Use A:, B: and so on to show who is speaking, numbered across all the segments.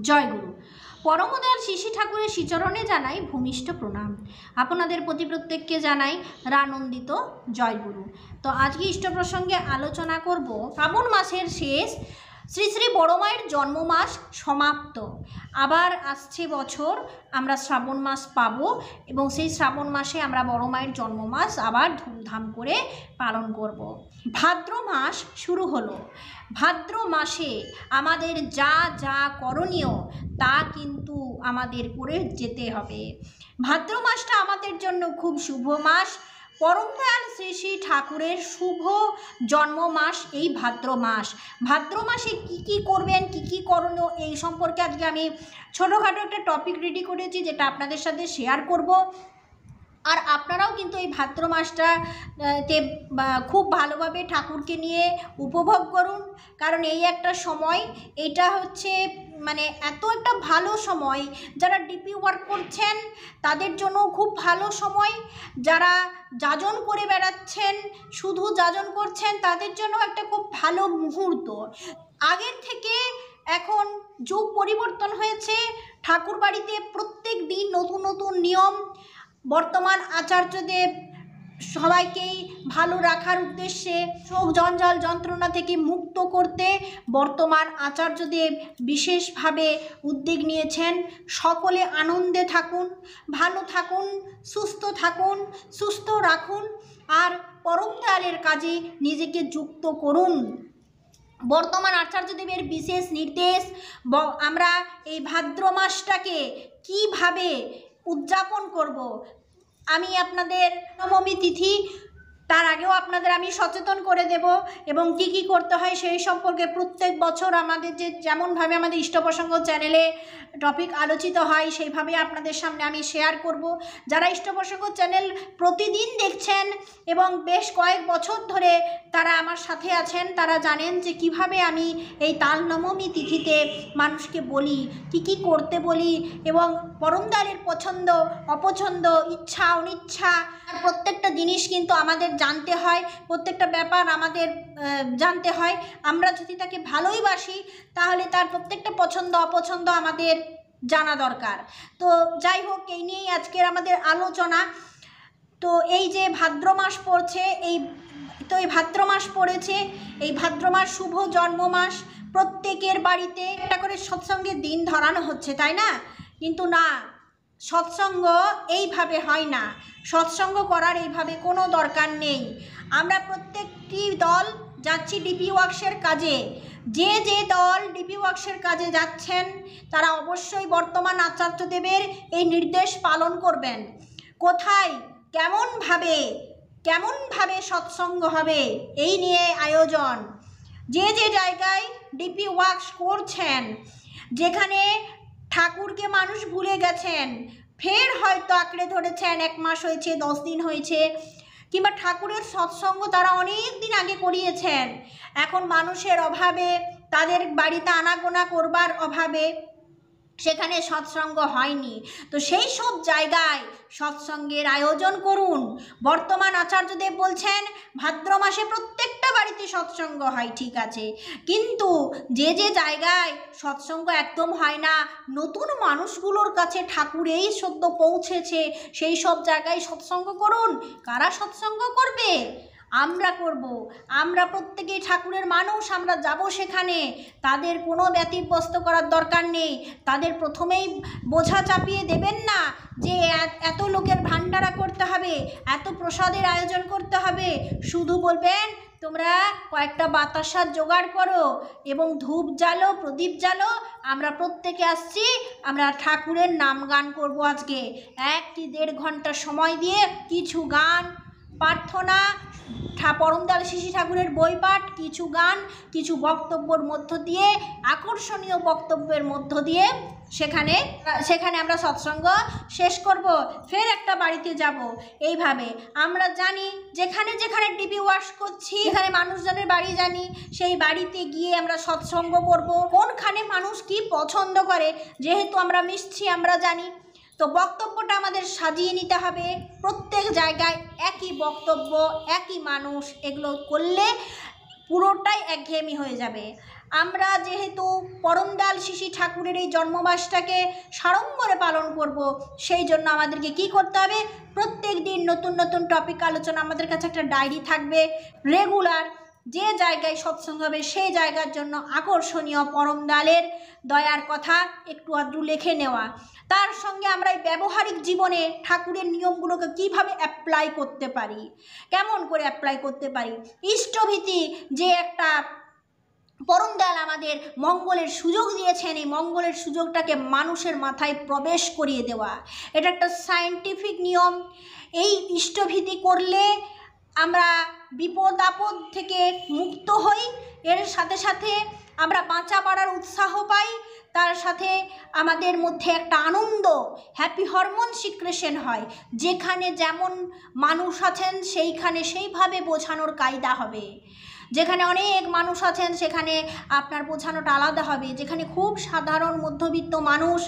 A: জয়গুরু। পরমদয়াল শিশি ঠাকুরের শ্রীচরণে জানাই ভূমিষ্ঠ প্রণাম। আপনাদের প্রতি প্রত্যেককে জানাই রানন্দিত জয়গুরু। তো আজকে ইষ্ট প্রসঙ্গে আলোচনা করব শ্রাবণ মাসের শেষ, শ্রী শ্রী বড় মায়ের জন্ম মাস সমাপ্ত। আবার আসছে বছর আমরা শ্রাবণ মাস পাব এবং সেই শ্রাবণ মাসে আমরা বড় মায়ের জন্ম মাস আবার ধুমধাম করে পালন করব। ভাদ্র মাস শুরু হলো। ভাদ্র মাসে আমাদের যা যা করণীয় তা কিন্তু আমাদের করে যেতে হবে। ভাদ্র মাসটা আমাদের জন্য খুব শুভ মাস। পরমদয়াল শ্রী শ্রী ঠাকুরের শুভ জন্ম মাস এই ভাদ্র মাস। ভাদ্র মাসে কি কি করবেন, কি কি করণীয়, এই সম্পর্কে আজকে আমি ছোটোখাটো একটা টপিক রেডি করেছি, যেটা আপনাদের সাথে শেয়ার করব। আর আপনারাও কিন্তু এই ভাদ্র মাসটাতে খুব ভালোভাবে ঠাকুরকে নিয়ে উপভোগ করুন, কারণ এই একটা সময়, এটা হচ্ছে মানে এত একটা ভালো সময়। যারা ডিপি ওয়ার্ক করছেন তাদের জন্য খুব ভালো সময়, যারা যাজন করে বেড়াচ্ছেন, শুধু যাজন করছেন, তাদের জন্য একটা খুব ভালো মুহূর্ত। আগের থেকে এখন যুগ পরিবর্তন হয়েছে। ঠাকুর বাড়িতে প্রত্যেক দিন নতুন নতুন নিয়ম। বর্তমান আচার্যদেব সবাইকেই ভালো রাখার উদ্দেশ্যে, শোক জঞ্জাল যন্ত্রণা থেকে মুক্ত করতে বর্তমান আচার্যদেব বিশেষভাবে উদ্যোগ নিয়েছেন। সকলে আনন্দে থাকুন, ভালো থাকুন, সুস্থ রাখুন আর পরম দয়ালের কাজে নিজেকে যুক্ত করুন। বর্তমান আচার্যদেবের বিশেষ নির্দেশ, আমরা এই ভাদ্র মাসটাকে কিভাবে উদযাপন করব। আমি আপনাদের নবমী তিথি, তার আগেও আপনাদের আমি সচেতন করে দেব এবং কি কি করতে হয় সেই সম্পর্কে প্রত্যেক বছর আমাদের যেমনভাবে আমাদের ইষ্টপ্রসঙ্গ চ্যানেলে টপিক আলোচিত হয় সেইভাবে আপনাদের সামনে আমি শেয়ার করব। যারা ইষ্টপ্রসঙ্গ চ্যানেল প্রতিদিন দেখছেন এবং বেশ কয়েক বছর ধরে তারা আমার সাথে আছেন, তারা জানেন যে কিভাবে আমি এই তাল নবমী তিথিতে মানুষকে বলি, কি কি করতে বলি এবং পরম দয়ালের পছন্দ অপছন্দ, ইচ্ছা অনিচ্ছা, প্রত্যেকটা জিনিস কিন্তু আমাদের জানতে হয়, প্রত্যেকটা ব্যাপার আমাদের জানতে হয়। আমরা যদি তাকে ভালোই বাসি তাহলে তার প্রত্যেকটা পছন্দ অপছন্দ আমাদের জানা দরকার। তো যাই হোক, এই নিয়েই আজকের আমাদের আলোচনা। তো এই যে ভাদ্র মাস পড়ছে, এই ভাদ্র মাস পড়েছে, এই ভাদ্র মাস শুভ জন্ম মাস। প্রত্যেকের বাড়িতে একটা করে সৎসঙ্গের দিন ধরানো হচ্ছে, তাই না? কিন্তু না, সৎসঙ্গ এইভাবে হয় না। সৎসঙ্গ করার এইভাবে কোনো দরকার নেই। আমরা প্রত্যেকটি দল যাচ্ছি ডিপি ওয়ার্কসের কাজে। যে যে দল ডিপি ওয়ার্কসের কাজে যাচ্ছেন তারা অবশ্যই বর্তমান আচার্যদেবের এই নির্দেশ পালন করবেন। কোথায় কেমনভাবে সৎসঙ্গ হবে এই নিয়ে আয়োজন। যে যে জায়গায় ডিপি ওয়ার্কস করছেন, যেখানে ঠাকুরকে মানুষ ভুলে গেছেন, ফের হয়তো আঁকড়ে ধরেছেন, 1 মাস হয়েছে, 10 দিন হয়েছে, কিংবা ঠাকুরের সৎসঙ্গ তারা অনেক দিন আগে করিয়েছেন, এখন মানুষের অভাবে, তাদের বাড়িতে আনাগোনা করবার অভাবে সেখানে সৎসঙ্গ হয়নি। তো সেই সব জায়গায় সৎসঙ্গের আয়োজন করুন। বর্তমান আচার্যদেব বলছেন ভাদ্র মাসে প্রত্যেকটা বাড়িতে সৎসঙ্গ হয়, ঠিক আছে, কিন্তু যে যে জায়গায় সৎসঙ্গ একদম হয় না, নতুন মানুষগুলোর কাছে ঠাকুর এই সদ্য পৌঁছেছে, সেই সব জায়গায় সৎসঙ্গ করুন। কারা সৎসঙ্গ করবে? আমরা করব। আমরা প্রত্যেকেই ঠাকুরের মানুষ, আমরা যাব সেখানে। তাদের কোনো ব্যতিব্যস্ত করার দরকার নেই। তাদের প্রথমেই বোঝা চাপিয়ে দেবেন না যে এত লোকের ভান্ডারা করতে হবে, এত প্রসাদের আয়োজন করতে হবে। শুধু বলবেন তোমরা কয়েকটা বাতাসার জোগাড় করো এবং ধূপ জ্বালো, প্রদীপ জ্বালো, আমরা প্রত্যেকে আসছি, আমরা ঠাকুরের নাম গান করব। আজকে 1-1.5 ঘন্টা সময় দিয়ে কিছু গান, প্রার্থনা, পরম দয়াল শিশি ঠাকুরের বই পাঠ, কিছু গান, কিছু বক্তব্যের মধ্য দিয়ে, আকর্ষণীয় বক্তব্যের মধ্য দিয়ে সেখানে আমরা সৎসঙ্গ শেষ করব, ফের একটা বাড়িতে যাব। এইভাবে আমরা জানি যেখানে যেখানে ডিপি ওয়াশ করছি, এখানে মানুষজনের বাড়ি জানি, সেই বাড়িতে গিয়ে আমরা সৎসঙ্গ করব। কোনখানে মানুষ কি পছন্দ করে, যেহেতু আমরা মিশছি, আমরা জানি। তো বক্তব্যটা আমাদের সাজিয়ে নিতে হবে। প্রত্যেক জায়গায় একই বক্তব্য, একই মানুষ, এগুলো করলে পুরোটাই একঘেয়েমি হয়ে যাবে। আমরা যেহেতু পরমদয়াল শিশি ঠাকুরের এই জন্মমাসটাকে সাড়ম্বরে পালন করব, সেই জন্য আমাদেরকে কি করতে হবে, প্রত্যেক দিন নতুন নতুন টপিক আলোচনা, আমাদের কাছে একটা ডায়েরি থাকবে রেগুলার, যে জায়গায় সৎসঙ্গ হবে সেই জায়গার জন্য আকর্ষণীয় পরমদয়ালের দয়ার কথা একটু আধটু লিখে নেওয়া। তার সঙ্গে আমরা এই ব্যবহারিক জীবনে ঠাকুরের নিয়মগুলোকে কিভাবে অ্যাপ্লাই করতে পারি, কেমন করে অ্যাপ্লাই করতে পারি। ইষ্টভীতি যে একটা পরমদয়াল আমাদের মঙ্গলের সুযোগ দিয়েছেন, এই মঙ্গলের সুযোগটাকে মানুষের মাথায় প্রবেশ করিয়ে দেওয়া, এটা একটা সায়েন্টিফিক নিয়ম। এই ইষ্টভীতি করলে আমরা বিপদ আপদ থেকে মুক্ত হই, এর সাথে সাথে আমরা বাঁচা বাড়ার উৎসাহ পাই, তার সাথে আমাদের মধ্যে একটা আনন্দ, হ্যাপি হরমোন সিক্রেশন হয়। যেখানে যেমন মানুষ আছেন সেইখানে সেইভাবে বোঝানোর কায়দা হবে, যেখানে অনেক মানুষ আছেন সেখানে আপনার বোঝানোটা আলাদা হবে। যেখানে খুব সাধারণ মধ্যবিত্ত মানুষ,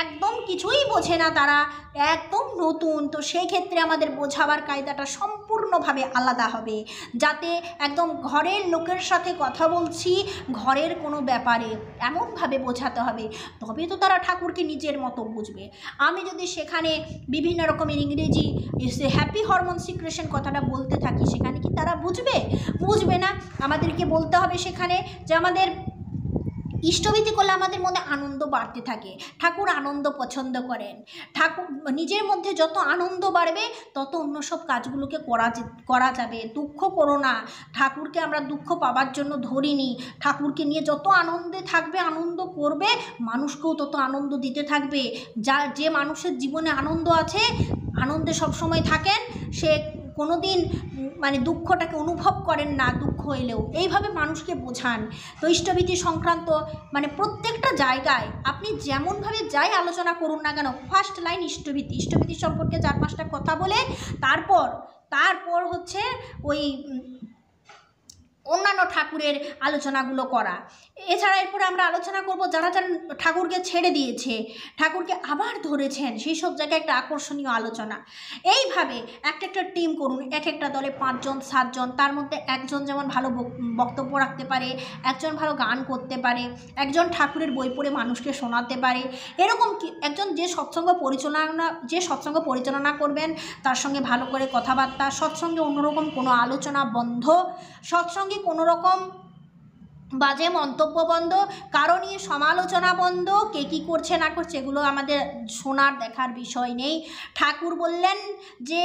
A: একদম কিছুই বোঝে না, তারা একদম নতুন, তো সেই ক্ষেত্রে আমাদের বোঝাবার কায়দাটা সম্পূর্ণভাবে আলাদা হবে। যাতে একদম ঘরের লোকের সাথে কথা বলছি ঘরের কোনো ব্যাপারে, এমনভাবে বোঝাতে হবে, তবে তো তারা ঠাকুরকে নিজের মতো বুঝবে। আমি যদি সেখানে বিভিন্ন রকমের ইংরেজি হ্যাপি হরমোন সিক্রেশন কথাটা বলতে থাকি, সেখানে কি তারা বুঝবে? বুঝবে না। আমাদেরকে বলতে হবে সেখানে যে আমাদের ইষ্টভীতি করলে আমাদের মধ্যে আনন্দ বাড়তে থাকে। ঠাকুর আনন্দ পছন্দ করেন। ঠাকুর নিজের মধ্যে যত আনন্দ বাড়বে তত অন্য সব কাজগুলোকে করা যাবে। দুঃখ করো না, ঠাকুরকে আমরা দুঃখ পাবার জন্য ধরিনি। ঠাকুরকে নিয়ে যত আনন্দে থাকবে, আনন্দ করবে, মানুষকেও তত আনন্দ দিতে থাকবে। যে মানুষের জীবনে আনন্দ আছে, আনন্দে সবসময় থাকেন, সে কোনো দিন মানে দুঃখটাকে অনুভব করেন না, দুঃখ এলেও। এইভাবে মানুষকে বোঝান। তো ইষ্টভীতি সংক্রান্ত মানে প্রত্যেকটা জায়গায় আপনি যেমনভাবে যাই আলোচনা করুন না কেন, ফার্স্ট লাইন ইষ্টভীতি, ইষ্টভীতি সম্পর্কে 4-5টা কথা বলে তারপর হচ্ছে ওই অন্যান্য ঠাকুরের আলোচনাগুলো করা। এছাড়া এরপরে আমরা আলোচনা করব যারা যারা ঠাকুরকে ছেড়ে দিয়েছে, ঠাকুরকে আবার ধরেছেন, সেই সব জায়গায় একটা আকর্ষণীয় আলোচনা। এইভাবে একটা টিম করুন, এক একটা দলে 5জন 7জন, তার মধ্যে একজন যেমন ভালো বক্তব্য রাখতে পারে, একজন ভালো গান করতে পারে, একজন ঠাকুরের বই পড়ে মানুষকে শোনাতে পারে। এরকম কি একজন যে সৎসঙ্গ পরিচালনা করবেন, তার সঙ্গে ভালো করে কথাবার্তা, সৎসঙ্গে অন্যরকম কোনো আলোচনা বন্ধ, সৎসঙ্গে কোনো রকম বাজে মন্তব্য বন্ধ, কারো নিয়ে সমালোচনা বন্ধ, কে কী করছে না করছে এগুলো আমাদের শোনার দেখার বিষয় নেই। ঠাকুর বললেন যে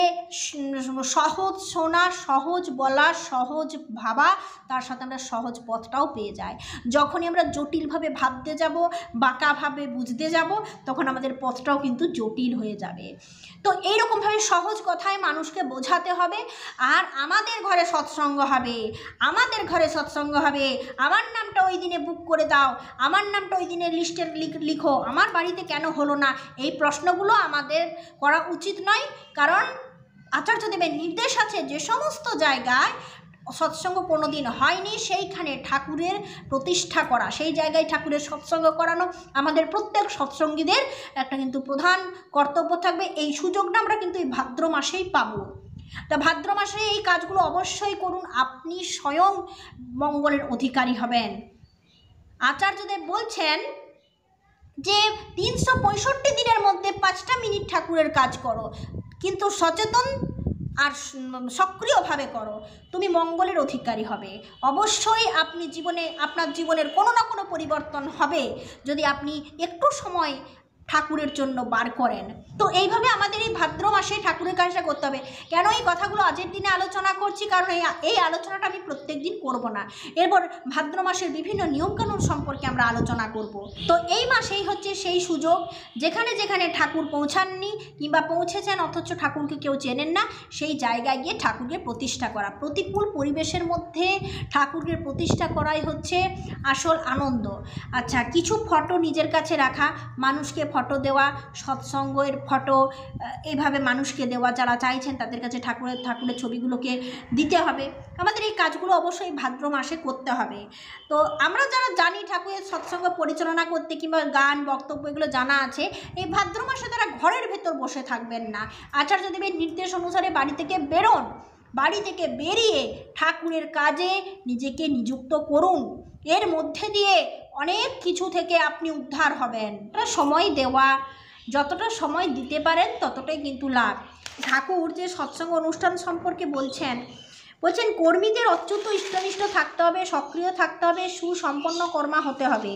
A: সহজ শোনা, সহজ বলা, সহজ ভাবা, তার সাথে আমরা সহজ পথটাও পেয়ে যাই। যখনই আমরা জটিলভাবে ভাবতে যাব, বাঁকাভাবে বুঝতে যাব, তখন আমাদের পথটাও কিন্তু জটিল হয়ে যাবে। তো এইরকমভাবে সহজ কথায় মানুষকে বোঝাতে হবে। আর আমাদের ঘরে সৎসঙ্গ হবে, আমাদের ঘরে সৎসঙ্গ হবে, আমার নামটা ওই দিনে বুক করে দাও, আমার নামটা ওই দিনের লিস্টে লিখো, আমার বাড়িতে কেন হলো না, এই প্রশ্নগুলো আমাদের করা উচিত নয়। কারণ আচার্যদেবের নির্দেশ আছে যে সমস্ত জায়গায় সৎসঙ্গ কোনো দিন হয়নি সেইখানে ঠাকুরের প্রতিষ্ঠা করা, সেই জায়গায় ঠাকুরের সৎসঙ্গ করানো আমাদের প্রত্যেক সৎসঙ্গীদের একটা কিন্তু প্রধান কর্তব্য থাকবে। এই সুযোগটা আমরা কিন্তু এই ভাদ্র মাসেই পাবো। তা ভাদ্র মাসে এই কাজগুলো অবশ্যই করুন, আপনি স্বয়ং মঙ্গলের অধিকারী হবেন। আচার্যদেব বলছেন যে 365 দিনের মধ্যে 5টা মিনিট ঠাকুরের কাজ করো, কিন্তু সচেতন আর সক্রিয়ভাবে করো, তুমি মঙ্গলের অধিকারী হবে। অবশ্যই আপনি আপনার জীবনের কোনো না কোনো পরিবর্তন হবে যদি আপনি একটু সময় ঠাকুরের জন্য বার করেন। তো এইভাবে আমাদের এই ভাদ্র মাসে ঠাকুরের কাজটা করতে হবে। কেন এই কথাগুলো আজের দিনে আলোচনা করছি, কারণ এই আলোচনাটা আমি প্রত্যেক দিন করবো না। এরপর ভাদ্র মাসের বিভিন্ন নিয়মকানুন সম্পর্কে আমরা আলোচনা করব। তো এই মাসেই হচ্ছে সেই সুযোগ, যেখানে যেখানে ঠাকুর পৌঁছাননি কিংবা পৌঁছেছেন অথচ ঠাকুরকে কেউ চেনেন না, সেই জায়গায় গিয়ে ঠাকুরকে প্রতিষ্ঠা করা। প্রতিকূল পরিবেশের মধ্যে ঠাকুরকে প্রতিষ্ঠা করাই হচ্ছে আসল আনন্দ। আচ্ছা, কিছু ফটো নিজের কাছে রাখা, মানুষকে ফটো দেওয়া, সৎসঙ্গের ফটো এইভাবে মানুষকে দেওয়া, যারা চাইছেন তাদের কাছে ঠাকুরের ছবিগুলোকে দিতে হবে। আমাদের এই কাজগুলো অবশ্যই ভাদ্র মাসে করতে হবে। তো আমরা যারা জানি ঠাকুরের সৎসঙ্গ পরিচালনা করতে কিংবা গান বক্তব্য এগুলো জানা আছে, এই ভাদ্র মাসে তারা ঘরের ভেতর বসে থাকবেন না। আচার্যদেবের নির্দেশ অনুসারে বাড়ি থেকে বেরোন, বাড়ি থেকে বেরিয়ে ঠাকুরের কাজে নিজেকে নিযুক্ত করুন। এর মধ্যে দিয়ে অনেক কিছু থেকে আপনি উদ্ধার হবেন। সময় দেওয়া, যতটা সময় দিতে পারেন ততটাই কিন্তু লাভ। ঠাকুর যে সৎসঙ্গ অনুষ্ঠান সম্পর্কে বলছেন কর্মীদের অচ্যুত ইষ্টনিষ্ঠ থাকতে হবে, সক্রিয় থাকতে হবে, সুসম্পন্ন কর্মা হতে হবে,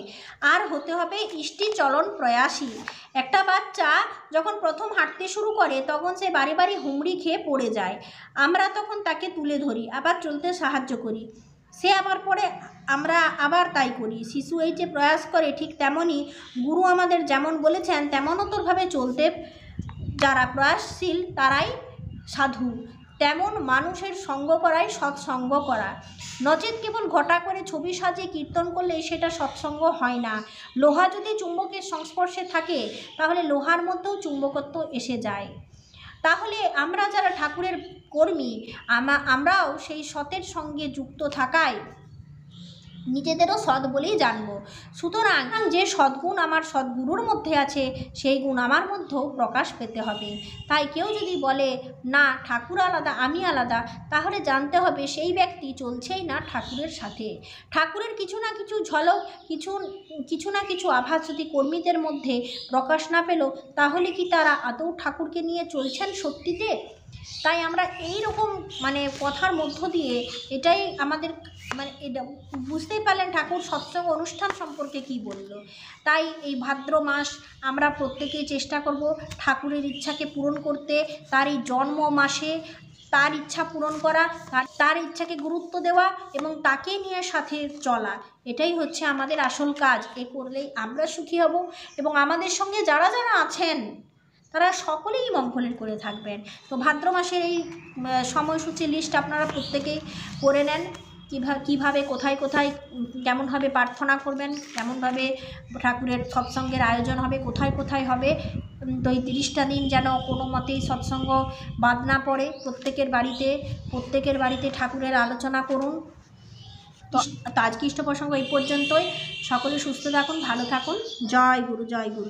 A: আর হতে হবে ইষ্টিচরণ প্রয়াসী। একটা বাচ্চা যখন প্রথম হাঁটতে শুরু করে তখন সে বারে বারে হুমড়ি খেয়ে পড়ে যায়। আমরা তখন তাকে তুলে ধরি, আবার চলতে সাহায্য করি, সে আবার পরে আমরা আবার তাই করি। শিশু এই যে প্রয়াস করে, ঠিক তেমনই গুরু আমাদের যেমন বলেছেন তেমনতরভাবে চলতে যারা প্রয়াসশীল তারাই সাধু। তেমন মানুষের সঙ্গ করাই সৎসঙ্গ করা, নচেত কেবল ঘটা করে ছবি সাজিয়ে কীর্তন করলে সেটা সৎসঙ্গ হয় না। লোহা যদি চুম্বকের সংস্পর্শে থাকে তাহলে লোহার মধ্যেও চুম্বকত্ব এসে যায়। তাহলে আমরা যারা ঠাকুরের কর্মী আমরাও সেই সতের সঙ্গে যুক্ত থাকায় নিজেদেরও সৎ বলেই জানব। সুতরাং যে সদ্গুণ আমার সদ্গুরুর মধ্যে আছে সেই গুণ আমার মধ্যেও প্রকাশ পেতে হবে। তাই কেউ যদি বলে না ঠাকুর আলাদা আমি আলাদা, তাহলে জানতে হবে সেই ব্যক্তি চলছেই না ঠাকুরের সাথে। ঠাকুরের কিছু না কিছু ঝলক, কিছু না কিছু আভাস যদি কর্মীদের মধ্যে প্রকাশ না পেল, তাহলে কি তারা আদৌ ঠাকুরকে নিয়ে চলছেন সত্যিতে? তাই আমরা এই রকম কথার মধ্য দিয়ে এটাই আমাদের এটা বুঝতেই পারলেন ঠাকুর সৎসঙ্গ অনুষ্ঠান সম্পর্কে কি বলল। তাই এই ভাদ্র মাস আমরা প্রত্যেকেই চেষ্টা করব ঠাকুরের ইচ্ছাকে পূরণ করতে, তার এই জন্ম মাসে তার ইচ্ছা পূরণ করা, তার ইচ্ছাকে গুরুত্ব দেওয়া এবং তাকে নিয়ে সাথে চলা। এটাই হচ্ছে আমাদের আসল কাজ। এ করলেই আমরা সুখী হব এবং আমাদের সঙ্গে যারা যারা আছেন তারা সকলেই মঙ্গলের করে থাকবেন। তো ভাদ্র মাসের এই সময়সূচির লিস্ট আপনারা প্রত্যেকেই করে নেন, কীভাবে কোথায় কোথায় কেমনভাবে প্রার্থনা করবেন, কেমনভাবে ঠাকুরের সৎসঙ্গের আয়োজন হবে, কোথায় কোথায় হবে। তো এই 30টা দিন যেন কোনো মতেই সৎসঙ্গ বাদ না পড়ে। প্রত্যেকের বাড়িতে ঠাকুরের আলোচনা করুন। তো আজকে ইষ্ট প্রসঙ্গ এই পর্যন্তই। সকলে সুস্থ থাকুন, ভালো থাকুন। জয় গুরু, জয় গুরু।